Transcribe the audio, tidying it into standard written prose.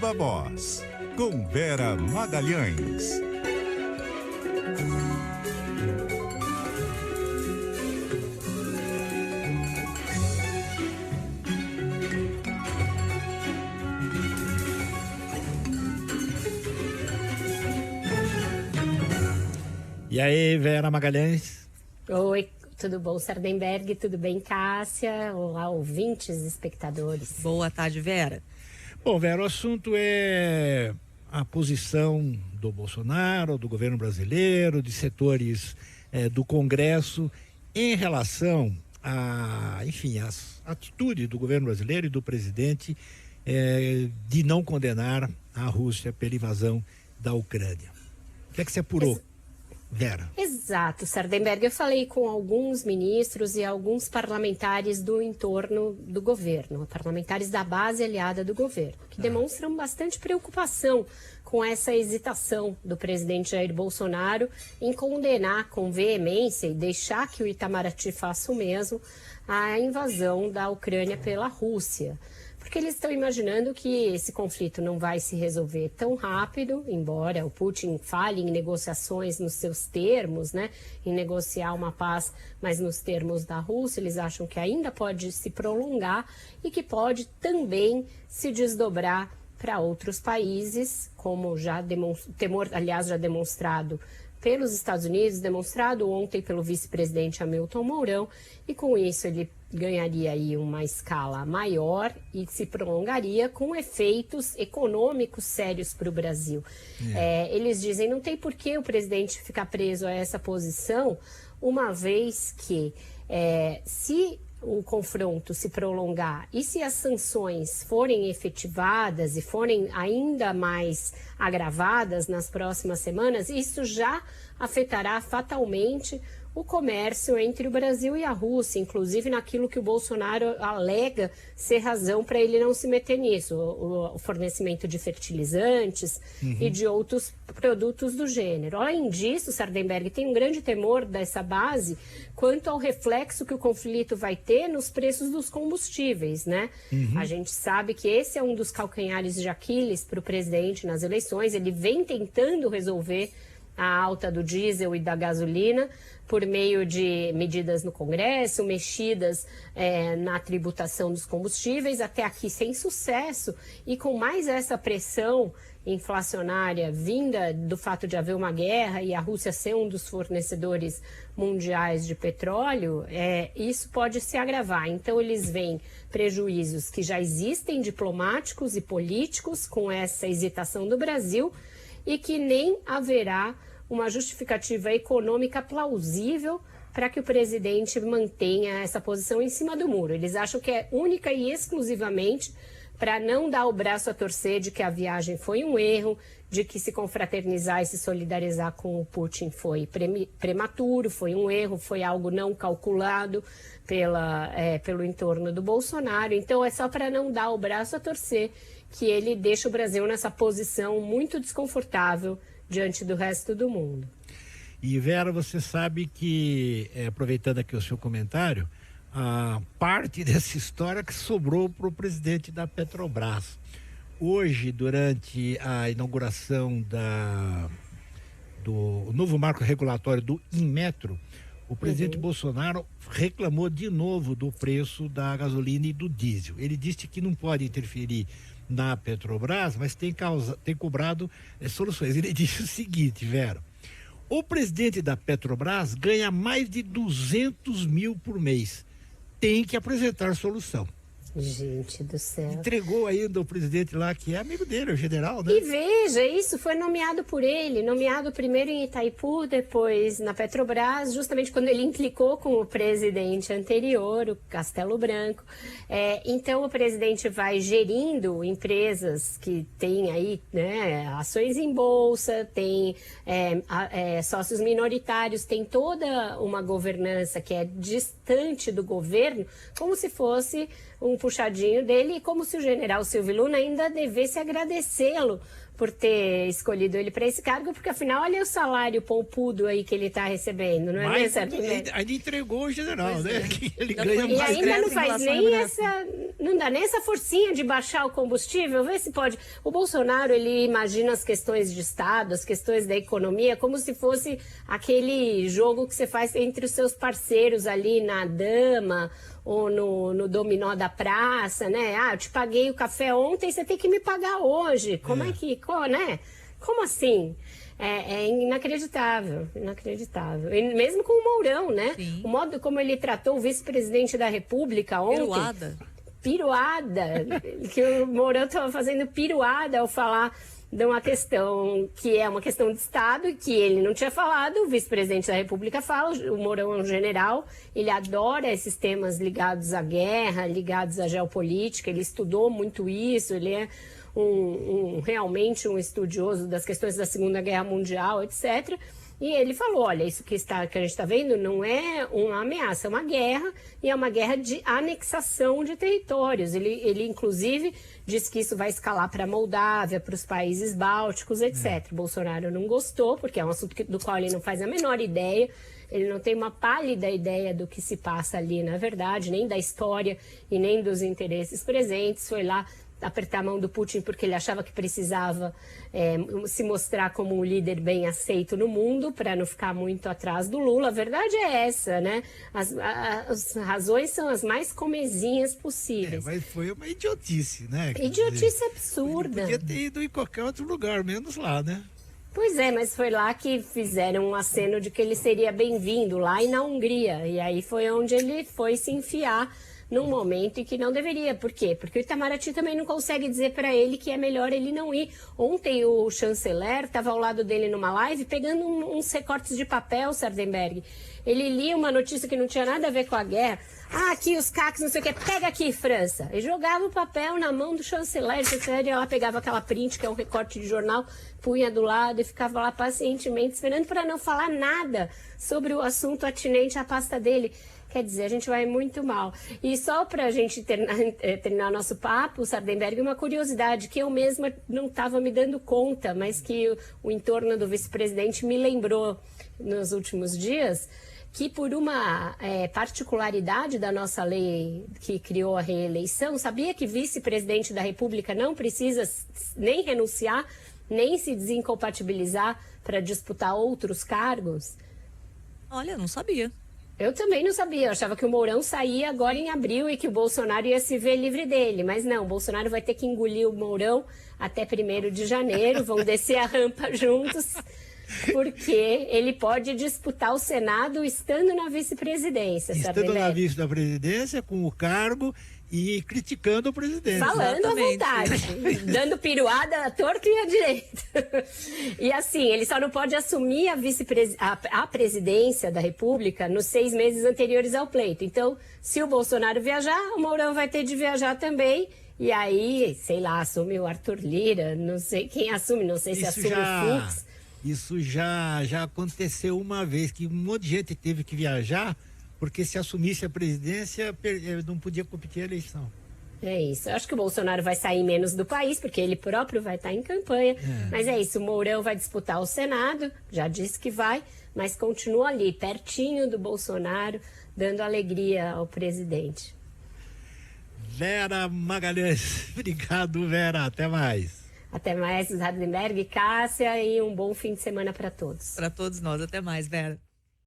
Viva Voz, com Vera Magalhães. E aí, Vera Magalhães? Oi, tudo bom, Sardenberg? Tudo bem, Cássia? Olá, ouvintes, espectadores. Boa tarde, Vera. Bom, Vera, o assunto é a posição do Bolsonaro, do governo brasileiro, de setores do Congresso em relação a, enfim, as atitudes do governo brasileiro e do presidente de não condenar a Rússia pela invasão da Ucrânia. O que é que você apurou, Vera? Exato, Sardenberg. Eu falei com alguns ministros e alguns parlamentares do entorno do governo, parlamentares da base aliada do governo, que demonstram bastante preocupação com essa hesitação do presidente Jair Bolsonaro em condenar com veemência e deixar que o Itamaraty faça o mesmo a invasão da Ucrânia pela Rússia. Porque eles estão imaginando que esse conflito não vai se resolver tão rápido, embora o Putin fale em negociações nos seus termos, né, em negociar uma paz, mas nos termos da Rússia, eles acham que ainda pode se prolongar e que pode também se desdobrar para outros países, como já demonstrado pelos Estados Unidos, demonstrado ontem pelo vice-presidente Hamilton Mourão, e com isso ele ganharia aí uma escala maior e se prolongaria com efeitos econômicos sérios para o Brasil. Eles dizem, não tem por que o presidente ficar preso a essa posição, uma vez que se o confronto se prolongar e se as sanções forem efetivadas e forem ainda mais agravadas nas próximas semanas, isso já afetará fatalmente o comércio entre o Brasil e a Rússia, inclusive naquilo que o Bolsonaro alega ser razão para ele não se meter nisso, o fornecimento de fertilizantes e de outros produtos do gênero. Além disso, Sardenberg, tem um grande temor dessa base quanto ao reflexo que o conflito vai ter nos preços dos combustíveis, né? A gente sabe que esse é um dos calcanhares de Aquiles para o presidente nas eleições, ele vem tentando resolver a alta do diesel e da gasolina por meio de medidas no Congresso, mexidas na tributação dos combustíveis, até aqui sem sucesso, e com mais essa pressão inflacionária vinda do fato de haver uma guerra e a Rússia ser um dos fornecedores mundiais de petróleo, isso pode se agravar. Então eles veem prejuízos que já existem diplomáticos e políticos com essa hesitação do Brasil, e que nem haverá uma justificativa econômica plausível para que o presidente mantenha essa posição em cima do muro. Eles acham que é única e exclusivamente para não dar o braço a torcer de que a viagem foi um erro, de que se confraternizar e se solidarizar com o Putin foi prematuro, foi um erro, foi algo não calculado pelo entorno do Bolsonaro. Então é só para não dar o braço a torcer que ele deixa o Brasil nessa posição muito desconfortável diante do resto do mundo. E Vera, você sabe que, aproveitando aqui o seu comentário, a parte dessa história que sobrou para o presidente da Petrobras. Hoje, durante a inauguração do novo marco regulatório do Inmetro, o presidente Bolsonaro reclamou de novo do preço da gasolina e do diesel. Ele disse que não pode interferir na Petrobras, mas tem cobrado soluções. Ele disse o seguinte, Vera: o presidente da Petrobras ganha mais de 200 mil por mês, tem que apresentar solução. Gente do céu. Entregou ainda o presidente lá, que é amigo dele, o general, né? E veja, isso foi nomeado por ele, nomeado primeiro em Itaipu, depois na Petrobras, justamente quando ele implicou com o presidente anterior, o Castelo Branco. Então o presidente vai gerindo empresas que têm aí, né, ações em bolsa, tem sócios minoritários, tem toda uma governança que é distante do governo, como se fosse um puxadinho dele, e como se o general Silvio Luna ainda devesse agradecê-lo por ter escolhido ele para esse cargo, porque afinal olha o salário poupudo aí que ele está recebendo, não é Mas mesmo? ainda entregou o general, né? Que ele Já ganha foi E mais. ainda não em faz relação à nem remuneração. não dá nem essa forcinha de baixar o combustível, vê se pode. O Bolsonaro, ele imagina as questões de Estado, as questões da economia, como se fosse aquele jogo que você faz entre os seus parceiros ali na dama ou no dominó da praça, né? Ah, eu te paguei o café ontem, você tem que me pagar hoje. Como é que, né? Como assim? É inacreditável, inacreditável. E mesmo com o Mourão, né? Sim. O modo como ele tratou o vice-presidente da República ontem. Piruada. Que o Mourão estava fazendo piruada ao falar de uma questão que é uma questão de Estado, que ele não tinha falado, o vice-presidente da República fala, o Mourão é um general, ele adora esses temas ligados à guerra, ligados à geopolítica, ele estudou muito isso, ele é realmente um estudioso das questões da Segunda Guerra Mundial, etc., e ele falou, olha, isso que a gente está vendo não é uma ameaça, é uma guerra, e é uma guerra de anexação de territórios. Ele inclusive, disse que isso vai escalar para a Moldávia, para os países bálticos, etc. Bolsonaro não gostou, porque é um assunto do qual ele não faz a menor ideia, ele não tem uma pálida ideia do que se passa ali, na verdade, nem da história e nem dos interesses presentes. Foi lá apertar a mão do Putin porque ele achava que precisava se mostrar como um líder bem aceito no mundo para não ficar muito atrás do Lula. A verdade é essa, né? As razões são as mais comezinhas possíveis. Mas foi uma idiotice, né? Quer Idiotice dizer, absurda. ele podia ter ido em qualquer outro lugar, menos lá, né? Pois é, mas foi lá que fizeram um aceno de que ele seria bem-vindo, lá e na Hungria. E aí foi onde ele foi se enfiar num momento em que não deveria. Por quê? Porque o Itamaraty também não consegue dizer para ele que é melhor ele não ir. Ontem o chanceler estava ao lado dele numa live pegando uns recortes de papel, Sardenberg. Ele lia uma notícia que não tinha nada a ver com a guerra. Ah, aqui os CACs, não sei o que, pega aqui, França. E jogava o papel na mão do chanceler. O chanceler ia lá, pegava aquela print, que é um recorte de jornal, punha do lado e ficava lá pacientemente esperando para não falar nada sobre o assunto atinente à pasta dele. Quer dizer, a gente vai muito mal. E só para a gente terminar nosso papo, Sardenberg, uma curiosidade que eu mesma não estava me dando conta, mas que o entorno do vice-presidente me lembrou nos últimos dias, que por uma particularidade da nossa lei que criou a reeleição, sabia que vice-presidente da República não precisa nem renunciar, nem se desincompatibilizar para disputar outros cargos? Olha, não sabia. Eu também não sabia, eu achava que o Mourão saía agora em abril e que o Bolsonaro ia se ver livre dele, mas não, o Bolsonaro vai ter que engolir o Mourão até 1º de janeiro, vão descer a rampa juntos, porque ele pode disputar o Senado estando na vice-presidência. Estando na vice da presidência, com o cargo e criticando o presidente. Falando Exatamente. à vontade, dando piruada à torta e à direita. E assim, ele só não pode assumir a presidência da República nos 6 meses anteriores ao pleito. Então, se o Bolsonaro viajar, o Mourão vai ter de viajar também. E aí, sei lá, assume o Arthur Lira, não sei quem assume, não sei se assume o Fux. Isso já aconteceu uma vez, que um monte de gente teve que viajar, porque se assumisse a presidência, não podia competir a eleição. É isso. Eu acho que o Bolsonaro vai sair menos do país, porque ele próprio vai estar em campanha. Mas é isso, o Mourão vai disputar o Senado, já disse que vai, mas continua ali, pertinho do Bolsonaro, dando alegria ao presidente. Vera Magalhães. Obrigado, Vera. Até mais. Até mais, Hardenberg, Cássia, e um bom fim de semana para todos. Para todos nós. Até mais, Vera.